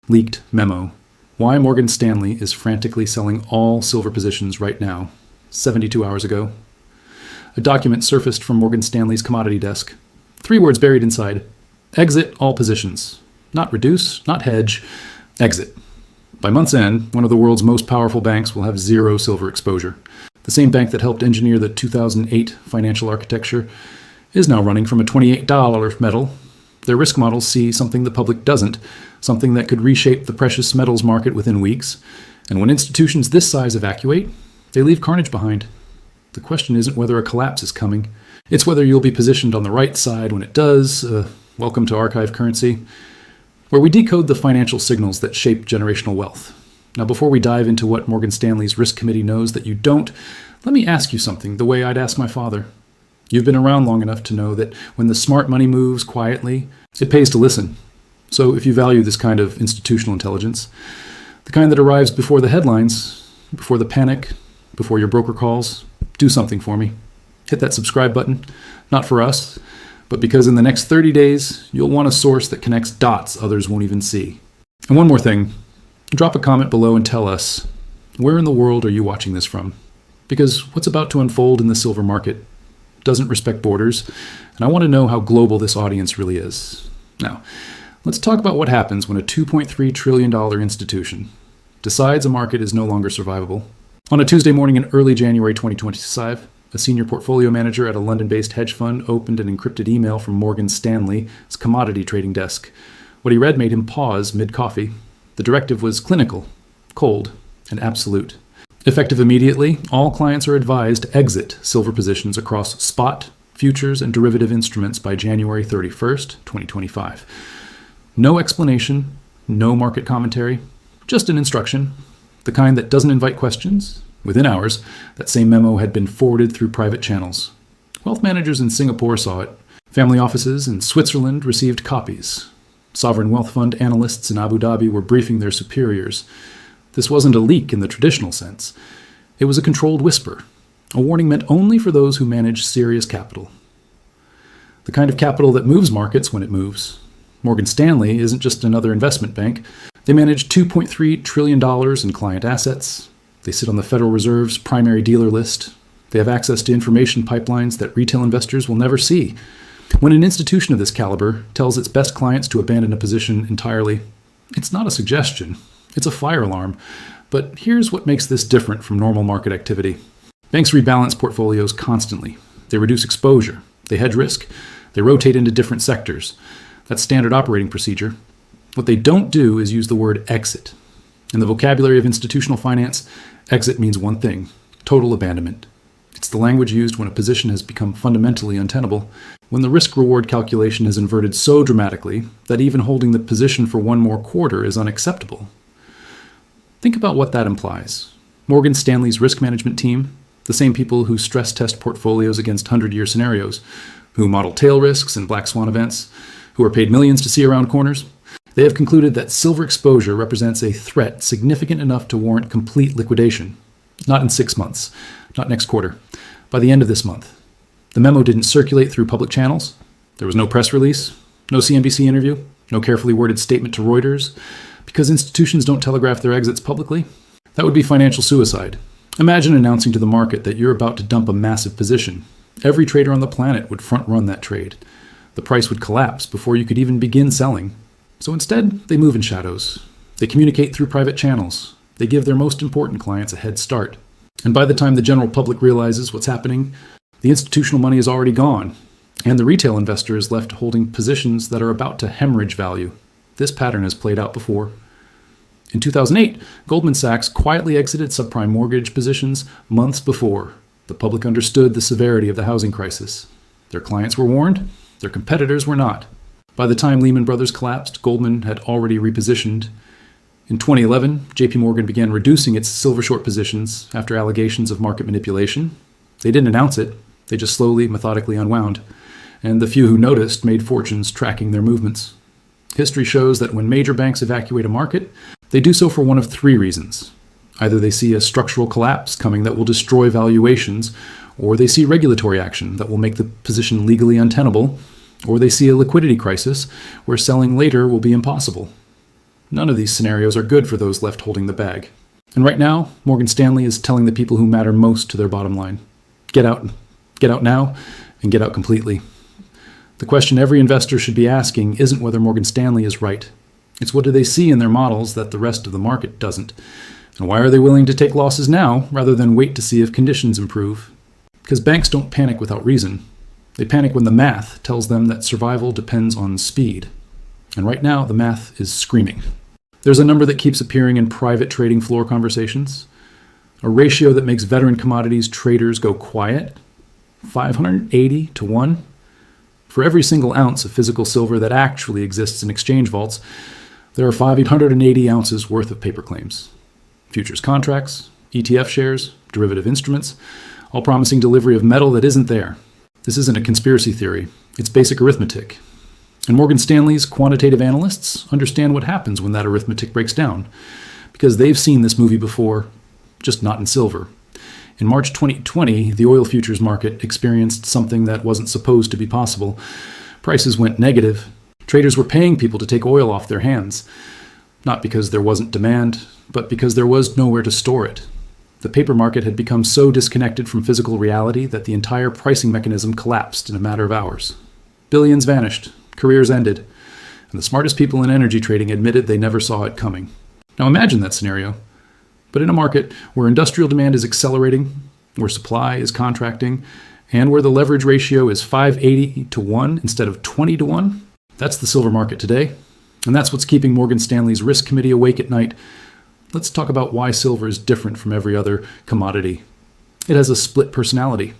Leaked memo. Why Morgan Stanley is frantically selling all silver positions right now, 72 hours ago. A document surfaced from Morgan Stanley's commodity desk. 3 words buried inside. Exit all positions. Not reduce, not hedge, exit. By month's end, one of the world's most powerful banks will have 0 silver exposure. The same bank that helped engineer the 2008 financial architecture is now running from a $28 metal. Their risk models see something the public doesn't, something that could reshape the precious metals market within weeks. And when institutions this size evacuate, they leave carnage behind. The question isn't whether a collapse is coming. It's whether you'll be positioned on the right side when it does. Welcome to Archive Currency, where we decode the financial signals that shape generational wealth. Now, before we dive into what Morgan Stanley's risk committee knows that you don't, let me ask you something the way I'd ask my father. You've been around long enough to know that when the smart money moves quietly, it pays to listen. So if you value this kind of institutional intelligence, the kind that arrives before the headlines, before the panic, before your broker calls, do something for me. Hit that subscribe button, not for us, but because in the next 30 days, you'll want a source that connects dots others won't even see. And one more thing, drop a comment below and tell us, where in the world are you watching this from? Because what's about to unfold in the silver market doesn't respect borders, and I want to know how global this audience really is. Now, let's talk about what happens when a $2.3 trillion institution decides a market is no longer survivable. On a Tuesday morning in early January 2025, a senior portfolio manager at a London-based hedge fund opened an encrypted email from Morgan Stanley's commodity trading desk. What he read made him pause mid-coffee. The directive was clinical, cold, and absolute. Effective immediately, all clients are advised to exit silver positions across spot, futures, and derivative instruments by January 31st, 2025. No explanation, no market commentary, just an instruction, the kind that doesn't invite questions. Within hours, that same memo had been forwarded through private channels. Wealth managers in Singapore saw it. Family offices in Switzerland received copies. Sovereign wealth fund analysts in Abu Dhabi were briefing their superiors. This wasn't a leak in the traditional sense. It was a controlled whisper, a warning meant only for those who manage serious capital. The kind of capital that moves markets when it moves. Morgan Stanley isn't just another investment bank. They manage $2.3 trillion in client assets. They sit on the Federal Reserve's primary dealer list. They have access to information pipelines that retail investors will never see. When an institution of this caliber tells its best clients to abandon a position entirely, it's not a suggestion. It's a fire alarm. But here's what makes this different from normal market activity. Banks rebalance portfolios constantly. They reduce exposure. They hedge risk. They rotate into different sectors. That's standard operating procedure. What they don't do is use the word exit. In the vocabulary of institutional finance, exit means one thing: total abandonment. It's the language used when a position has become fundamentally untenable, when the risk-reward calculation has inverted so dramatically that even holding the position for one more quarter is unacceptable. Think about what that implies. Morgan Stanley's risk management team, the same people who stress test portfolios against 100-year scenarios, who model tail risks and black swan events, who are paid millions to see around corners, they have concluded that silver exposure represents a threat significant enough to warrant complete liquidation. Not in 6 months, not next quarter, by the end of this month. The memo didn't circulate through public channels. There was no press release, no CNBC interview, no carefully worded statement to Reuters. Because institutions don't telegraph their exits publicly, that would be financial suicide. Imagine announcing to the market that you're about to dump a massive position. Every trader on the planet would front-run that trade. The price would collapse before you could even begin selling. So instead, they move in shadows. They communicate through private channels. They give their most important clients a head start. And by the time the general public realizes what's happening, the institutional money is already gone, and the retail investor is left holding positions that are about to hemorrhage value. This pattern has played out before. In 2008, Goldman Sachs quietly exited subprime mortgage positions months before the public understood the severity of the housing crisis. Their clients were warned, their competitors were not. By the time Lehman Brothers collapsed, Goldman had already repositioned. In 2011, JP Morgan began reducing its silver short positions after allegations of market manipulation. They didn't announce it, they just slowly, methodically unwound. And the few who noticed made fortunes tracking their movements. History shows that when major banks evacuate a market, they do so for one of 3 reasons. Either they see a structural collapse coming that will destroy valuations, or they see regulatory action that will make the position legally untenable, or they see a liquidity crisis where selling later will be impossible. None of these scenarios are good for those left holding the bag. And right now, Morgan Stanley is telling the people who matter most to their bottom line, get out now, and get out completely. The question every investor should be asking isn't whether Morgan Stanley is right. It's what do they see in their models that the rest of the market doesn't? And why are they willing to take losses now rather than wait to see if conditions improve? Because banks don't panic without reason. They panic when the math tells them that survival depends on speed. And right now, the math is screaming. There's a number that keeps appearing in private trading floor conversations. A ratio that makes veteran commodities traders go quiet. 580 to 1. For every single ounce of physical silver that actually exists in exchange vaults, there are 580 ounces worth of paper claims. Futures contracts, ETF shares, derivative instruments, all promising delivery of metal that isn't there. This isn't a conspiracy theory. It's basic arithmetic. And Morgan Stanley's quantitative analysts understand what happens when that arithmetic breaks down, because they've seen this movie before, just not in silver. In March 2020, the oil futures market experienced something that wasn't supposed to be possible. Prices went negative. Traders were paying people to take oil off their hands, not because there wasn't demand, but because there was nowhere to store it. The paper market had become so disconnected from physical reality that the entire pricing mechanism collapsed in a matter of hours. Billions vanished. Careers ended, and the smartest people in energy trading admitted they never saw it coming. Now imagine that scenario, but in a market where industrial demand is accelerating, where supply is contracting, and where the leverage ratio is 580 to 1 instead of 20 to 1, that's the silver market today, and that's what's keeping Morgan Stanley's risk committee awake at night. Let's talk about why silver is different from every other commodity. It has a split personality.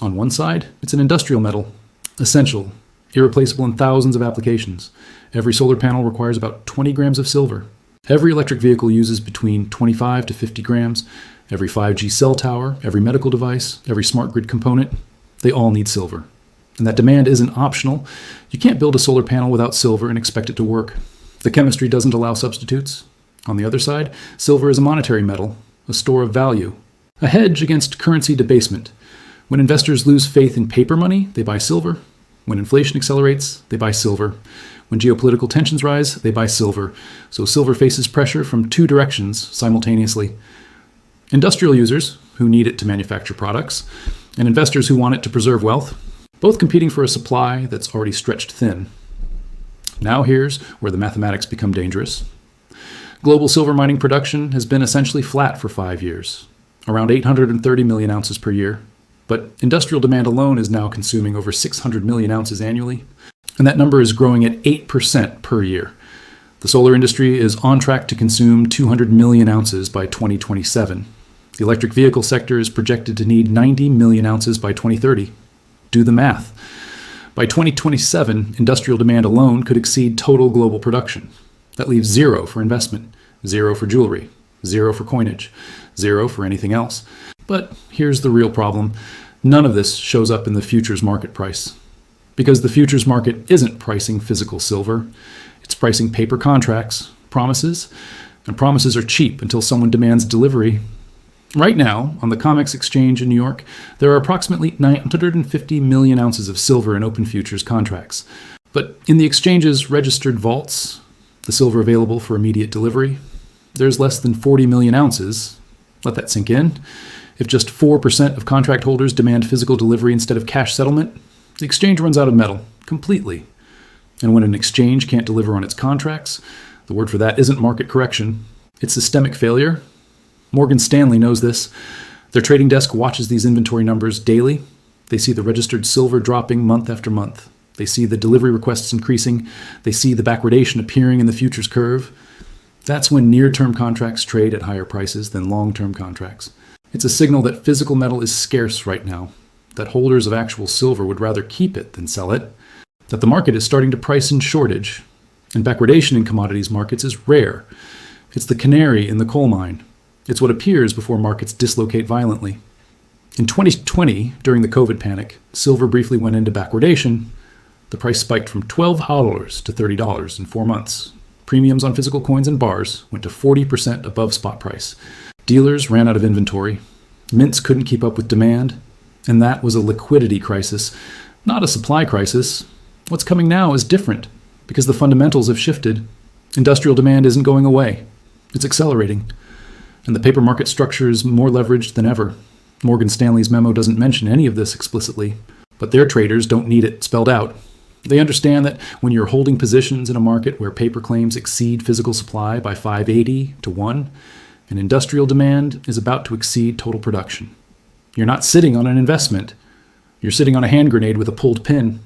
On one side, it's an industrial metal, essential, irreplaceable in thousands of applications. Every solar panel requires about 20 grams of silver. Every electric vehicle uses between 25 to 50 grams. Every 5G cell tower, every medical device, every smart grid component, they all need silver. And that demand isn't optional. You can't build a solar panel without silver and expect it to work. The chemistry doesn't allow substitutes. On the other side, silver is a monetary metal, a store of value, a hedge against currency debasement. When investors lose faith in paper money, they buy silver. When inflation accelerates, they buy silver. When geopolitical tensions rise, they buy silver. So silver faces pressure from two directions simultaneously. Industrial users, who need it to manufacture products, and investors who want it to preserve wealth, both competing for a supply that's already stretched thin. Now here's where the mathematics become dangerous. Global silver mining production has been essentially flat for 5 years, around 830 million ounces per year. But industrial demand alone is now consuming over 600 million ounces annually, and that number is growing at 8% per year. The solar industry is on track to consume 200 million ounces by 2027. The electric vehicle sector is projected to need 90 million ounces by 2030. Do the math. By 2027, industrial demand alone could exceed total global production. That leaves zero for investment, zero for jewelry, zero for coinage, zero for anything else. But here's the real problem. None of this shows up in the futures market price. Because the futures market isn't pricing physical silver. It's pricing paper contracts, promises, and promises are cheap until someone demands delivery. Right now, on the COMEX exchange in New York, there are approximately 950 million ounces of silver in open futures contracts. But in the exchange's registered vaults, the silver available for immediate delivery, there's less than 40 million ounces. Let that sink in. If just 4% of contract holders demand physical delivery instead of cash settlement, the exchange runs out of metal completely. And when an exchange can't deliver on its contracts, the word for that isn't market correction, it's systemic failure. Morgan Stanley knows this. Their trading desk watches these inventory numbers daily. They see the registered silver dropping month after month. They see the delivery requests increasing. They see the backwardation appearing in the futures curve. That's when near-term contracts trade at higher prices than long-term contracts. It's a signal that physical metal is scarce right now, that holders of actual silver would rather keep it than sell it, that the market is starting to price in shortage, and backwardation in commodities markets is rare. It's the canary in the coal mine. It's what appears before markets dislocate violently. In 2020, during the COVID panic, silver briefly went into backwardation. The price spiked from $12 to $30 in 4 months. Premiums on physical coins and bars went to 40% above spot price. Dealers ran out of inventory. Mints couldn't keep up with demand. And that was a liquidity crisis, not a supply crisis. What's coming now is different because the fundamentals have shifted. Industrial demand isn't going away. It's accelerating. And the paper market structure is more leveraged than ever. Morgan Stanley's memo doesn't mention any of this explicitly, but their traders don't need it spelled out. They understand that when you're holding positions in a market where paper claims exceed physical supply by 580 to 1, and industrial demand is about to exceed total production. You're not sitting on an investment. You're sitting on a hand grenade with a pulled pin.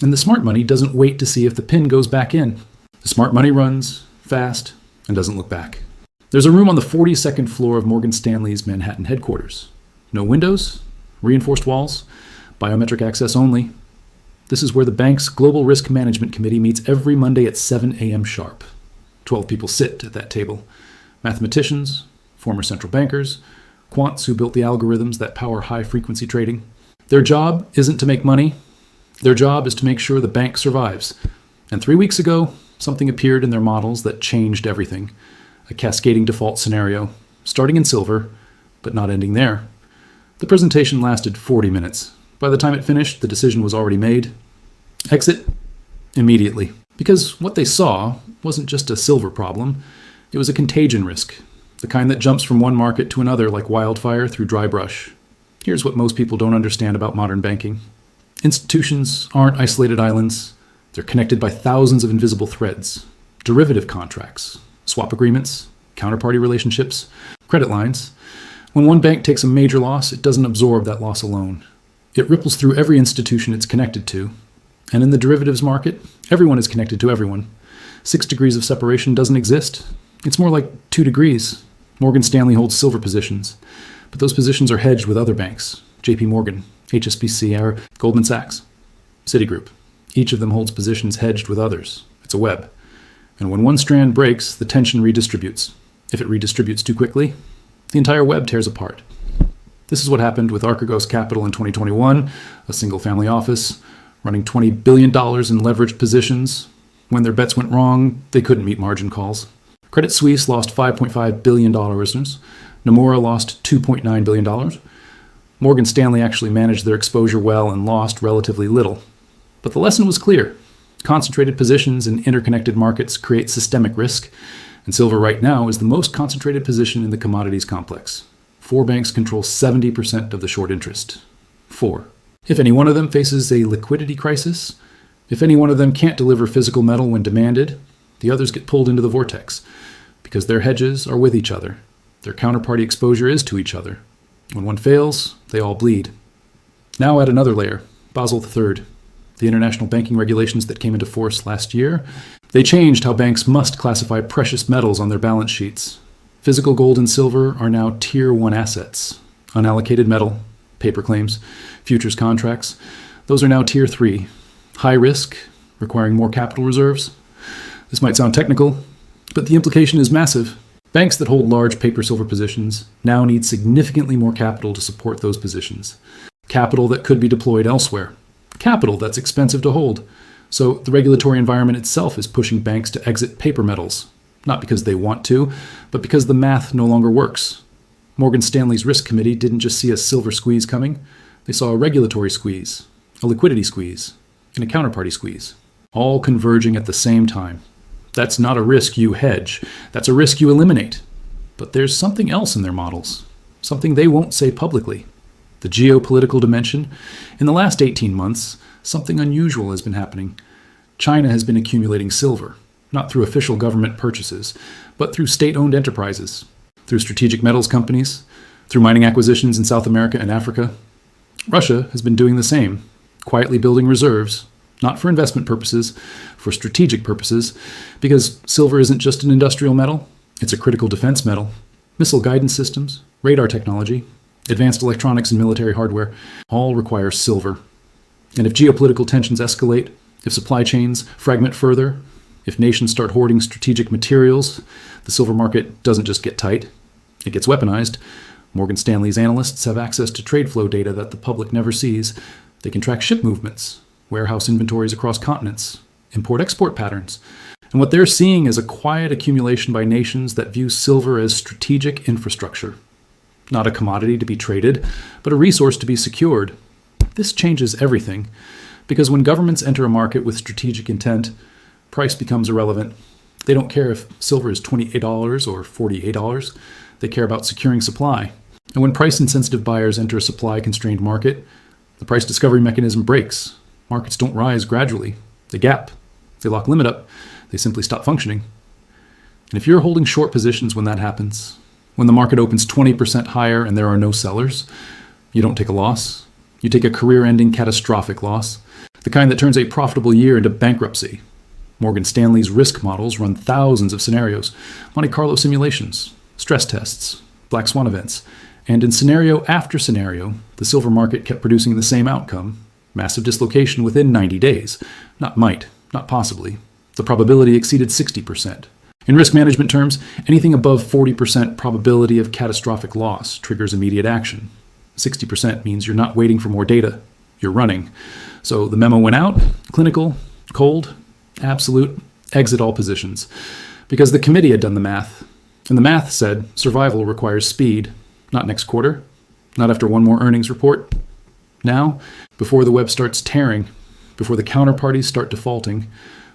And the smart money doesn't wait to see if the pin goes back in. The smart money runs fast and doesn't look back. There's a room on the 42nd floor of Morgan Stanley's Manhattan headquarters. No windows, reinforced walls, biometric access only. This is where the bank's Global Risk Management Committee meets every Monday at 7 a.m. sharp. 12 people sit at that table. Mathematicians, former central bankers, quants who built the algorithms that power high-frequency trading. Their job isn't to make money. Their job is to make sure the bank survives. And 3 weeks ago, something appeared in their models that changed everything. A cascading default scenario, starting in silver, but not ending there. The presentation lasted 40 minutes. By the time it finished, the decision was already made. Exit immediately. Because what they saw wasn't just a silver problem, it was a contagion risk, the kind that jumps from one market to another like wildfire through dry brush. Here's what most people don't understand about modern banking. Institutions aren't isolated islands. They're connected by thousands of invisible threads. Derivative contracts, swap agreements, counterparty relationships, credit lines. When one bank takes a major loss, it doesn't absorb that loss alone. It ripples through every institution it's connected to. And in the derivatives market, everyone is connected to everyone. 6 degrees of separation doesn't exist. It's more like 2 degrees. Morgan Stanley holds silver positions, but those positions are hedged with other banks, JP Morgan, HSBC, or Goldman Sachs, Citigroup. Each of them holds positions hedged with others. It's a web. And when one strand breaks, the tension redistributes. If it redistributes too quickly, the entire web tears apart. This is what happened with Archegos Capital in 2021, a single-family office running $20 billion in leveraged positions. When their bets went wrong, they couldn't meet margin calls. Credit Suisse lost $5.5 billion. Nomura lost $2.9 billion. Morgan Stanley actually managed their exposure well and lost relatively little. But the lesson was clear. Concentrated positions in interconnected markets create systemic risk, and silver right now is the most concentrated position in the commodities complex. 4 banks control 70% of the short interest. 4. If any one of them faces a liquidity crisis, if any one of them can't deliver physical metal when demanded, the others get pulled into the vortex, because their hedges are with each other. Their counterparty exposure is to each other. When one fails, they all bleed. Now add another layer, Basel III, the international banking regulations that came into force last year. They changed how banks must classify precious metals on their balance sheets. Physical gold and silver are now Tier 1 assets. Unallocated metal, paper claims, futures contracts, those are now Tier 3. High risk, requiring more capital reserves. This might sound technical, but the implication is massive. Banks that hold large paper silver positions now need significantly more capital to support those positions. Capital that could be deployed elsewhere. Capital that's expensive to hold. So the regulatory environment itself is pushing banks to exit paper metals. Not because they want to, but because the math no longer works. Morgan Stanley's risk committee didn't just see a silver squeeze coming. They saw a regulatory squeeze, a liquidity squeeze, and a counterparty squeeze, all converging at the same time. That's not a risk you hedge. That's a risk you eliminate. But there's something else in their models, something they won't say publicly. The geopolitical dimension. In the last 18 months, something unusual has been happening. China has been accumulating silver, not through official government purchases, but through state-owned enterprises, through strategic metals companies, through mining acquisitions in South America and Africa. Russia has been doing the same, quietly building reserves, not for investment purposes, for strategic purposes, because silver isn't just an industrial metal, it's a critical defense metal. Missile guidance systems, radar technology, advanced electronics and military hardware all require silver. And if geopolitical tensions escalate, if supply chains fragment further, if nations start hoarding strategic materials, the silver market doesn't just get tight, it gets weaponized. Morgan Stanley's analysts have access to trade flow data that the public never sees. They can track ship movements, warehouse inventories across continents, import-export patterns. And what they're seeing is a quiet accumulation by nations that view silver as strategic infrastructure. Not a commodity to be traded, but a resource to be secured. This changes everything, because when governments enter a market with strategic intent, price becomes irrelevant. They don't care if silver is $28 or $48. They care about securing supply. And when price-insensitive buyers enter a supply-constrained market, the price discovery mechanism breaks. Markets don't rise gradually. They gap. They lock limit up. They simply stop functioning. And if you're holding short positions when that happens, when the market opens 20% higher and there are no sellers, you don't take a loss. You take a career-ending catastrophic loss, the kind that turns a profitable year into bankruptcy. Morgan Stanley's risk models run thousands of scenarios, Monte Carlo simulations, stress tests, black swan events, and in scenario after scenario, the silver market kept producing the same outcome: massive dislocation within 90 days. Not might, not possibly. The probability exceeded 60%. In risk management terms, anything above 40% probability of catastrophic loss triggers immediate action. 60% means you're not waiting for more data, you're running. So the memo went out: clinical, cold, absolute, exit all positions. Because the committee had done the math. And the math said survival requires speed, not next quarter, not after one more earnings report. Now, before the web starts tearing, before the counterparties start defaulting,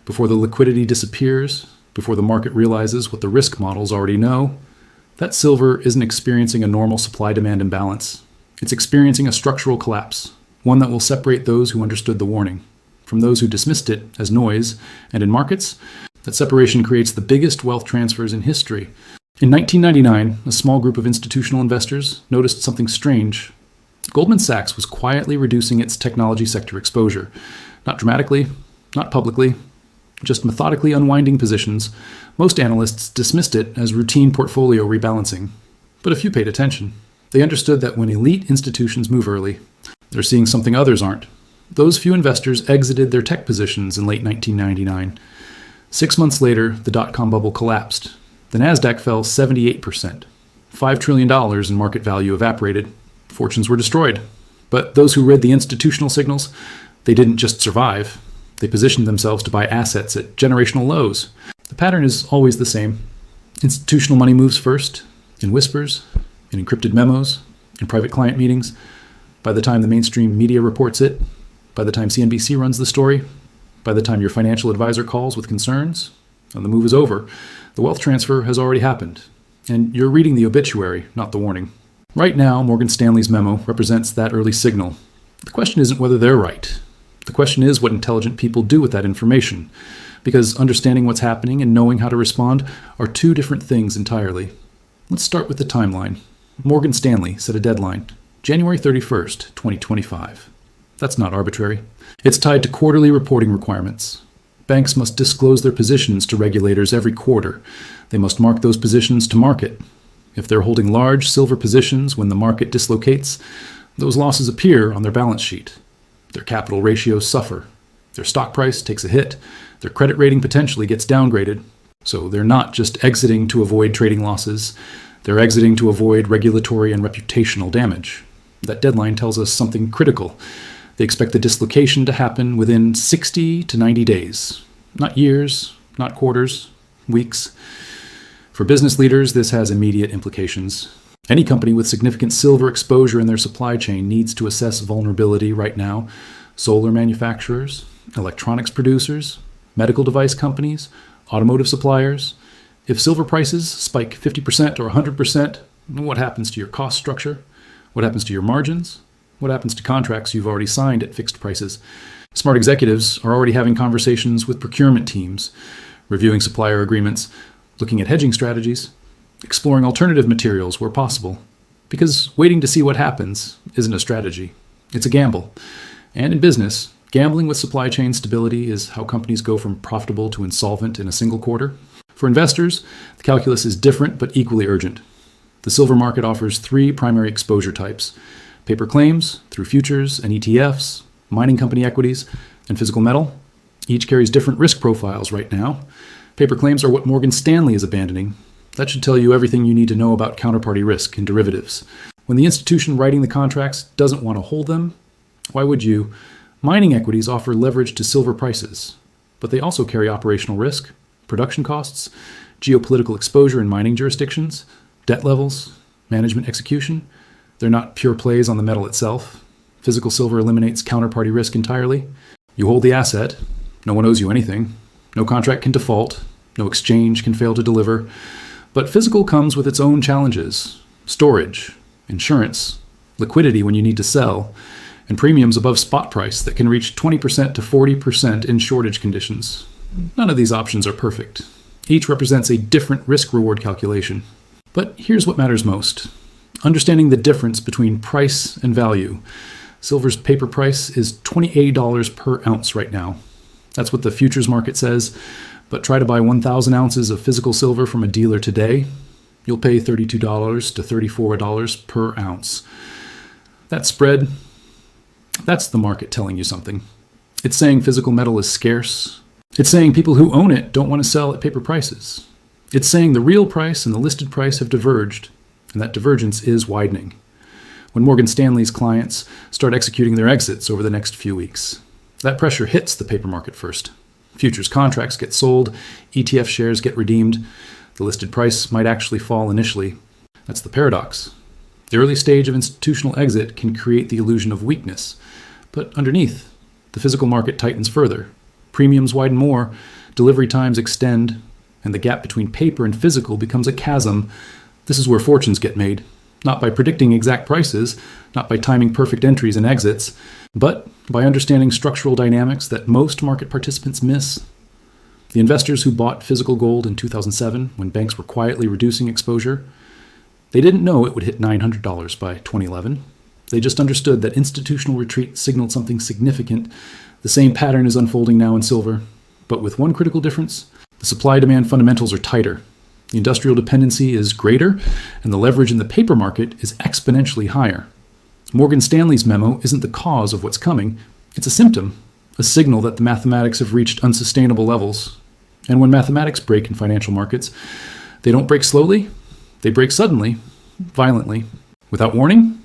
before the liquidity disappears, before the market realizes what the risk models already know, that silver isn't experiencing a normal supply-demand imbalance. It's experiencing a structural collapse, one that will separate those who understood the warning from those who dismissed it as noise. And in markets, that separation creates the biggest wealth transfers in history. In 1999, a small group of institutional investors noticed something strange. Goldman Sachs was quietly reducing its technology sector exposure. Not dramatically, not publicly, just methodically unwinding positions. Most analysts dismissed it as routine portfolio rebalancing. But a few paid attention. They understood that when elite institutions move early, they're seeing something others aren't. Those few investors exited their tech positions in late 1999. 6 months later, the dot-com bubble collapsed. The Nasdaq fell 78%. $5 trillion in market value evaporated. Fortunes were destroyed. But those who read the institutional signals, they didn't just survive. They positioned themselves to buy assets at generational lows. The pattern is always the same. Institutional money moves first, in whispers, in encrypted memos, in private client meetings. By the time the mainstream media reports it, by the time CNBC runs the story, by the time your financial advisor calls with concerns, and the move is over, the wealth transfer has already happened. And you're reading the obituary, not the warning. Right now, Morgan Stanley's memo represents that early signal. The question isn't whether they're right. The question is what intelligent people do with that information, because understanding what's happening and knowing how to respond are two different things entirely. Let's start with the timeline. Morgan Stanley set a deadline, January 31st, 2025. That's not arbitrary. It's tied to quarterly reporting requirements. Banks must disclose their positions to regulators every quarter. They must mark those positions to market. If they're holding large silver positions when the market dislocates, those losses appear on their balance sheet. Their capital ratios suffer. Their stock price takes a hit. Their credit rating potentially gets downgraded. So they're not just exiting to avoid trading losses. They're exiting to avoid regulatory and reputational damage. That deadline tells us something critical. They expect the dislocation to happen within 60 to 90 days. Not years, not quarters, weeks. For business leaders, this has immediate implications. Any company with significant silver exposure in their supply chain needs to assess vulnerability right now. Solar manufacturers, electronics producers, medical device companies, automotive suppliers. If silver prices spike 50% or 100%, what happens to your cost structure? What happens to your margins? What happens to contracts you've already signed at fixed prices? Smart executives are already having conversations with procurement teams, reviewing supplier agreements, looking at hedging strategies, exploring alternative materials where possible. Because waiting to see what happens isn't a strategy. It's a gamble. And in business, gambling with supply chain stability is how companies go from profitable to insolvent in a single quarter. For investors, the calculus is different but equally urgent. The silver market offers three primary exposure types: paper claims through futures and ETFs, mining company equities, and physical metal. Each carries different risk profiles right now. Paper claims are what Morgan Stanley is abandoning. That should tell you everything you need to know about counterparty risk and derivatives. When the institution writing the contracts doesn't want to hold them, why would you? Mining equities offer leverage to silver prices, but they also carry operational risk, production costs, geopolitical exposure in mining jurisdictions, debt levels, management execution. They're not pure plays on the metal itself. Physical silver eliminates counterparty risk entirely. You hold the asset. No one owes you anything. No contract can default. No exchange can fail to deliver. But physical comes with its own challenges: storage, insurance, liquidity when you need to sell, and premiums above spot price that can reach 20% to 40% in shortage conditions. None of these options are perfect. Each represents a different risk-reward calculation. But here's what matters most: understanding the difference between price and value. Silver's paper price is $28 per ounce right now. That's what the futures market says, but try to buy 1,000 ounces of physical silver from a dealer today, you'll pay $32 to $34 per ounce. That spread, that's the market telling you something. It's saying physical metal is scarce. It's saying people who own it don't want to sell at paper prices. It's saying the real price and the listed price have diverged, and that divergence is widening. When Morgan Stanley's clients start executing their exits over the next few weeks, that pressure hits the paper market first. Futures contracts get sold, ETF shares get redeemed. The listed price might actually fall initially. That's the paradox. The early stage of institutional exit can create the illusion of weakness, but underneath, the physical market tightens further. Premiums widen more, delivery times extend, and the gap between paper and physical becomes a chasm. This is where fortunes get made, not by predicting exact prices, not by timing perfect entries and exits, but by understanding structural dynamics that most market participants miss. The investors who bought physical gold in 2007, when banks were quietly reducing exposure, they didn't know it would hit $900 by 2011. They just understood that institutional retreat signaled something significant. The same pattern is unfolding now in silver, but with one critical difference: the supply-demand fundamentals are tighter. The industrial dependency is greater, and the leverage in the paper market is exponentially higher. Morgan Stanley's memo isn't the cause of what's coming. It's a symptom, a signal that the mathematics have reached unsustainable levels. And when mathematics break in financial markets, they don't break slowly, they break suddenly, violently, without warning.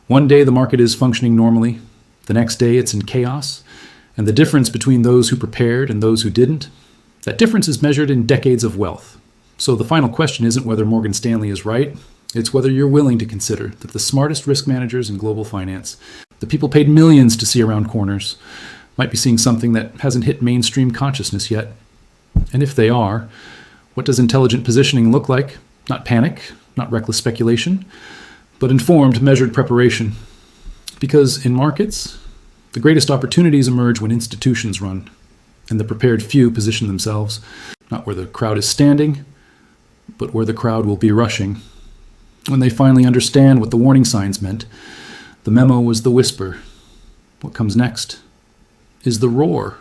One day the market is functioning normally, the next day it's in chaos, and the difference between those who prepared and those who didn't, that difference is measured in decades of wealth. So the final question isn't whether Morgan Stanley is right, it's whether you're willing to consider that the smartest risk managers in global finance, the people paid millions to see around corners, might be seeing something that hasn't hit mainstream consciousness yet. And if they are, what does intelligent positioning look like? Not panic, not reckless speculation, but informed, measured preparation. Because in markets, the greatest opportunities emerge when institutions run, and the prepared few position themselves, not where the crowd is standing, but where the crowd will be rushing. When they finally understand what the warning signs meant, the memo was the whisper. What comes next is the roar.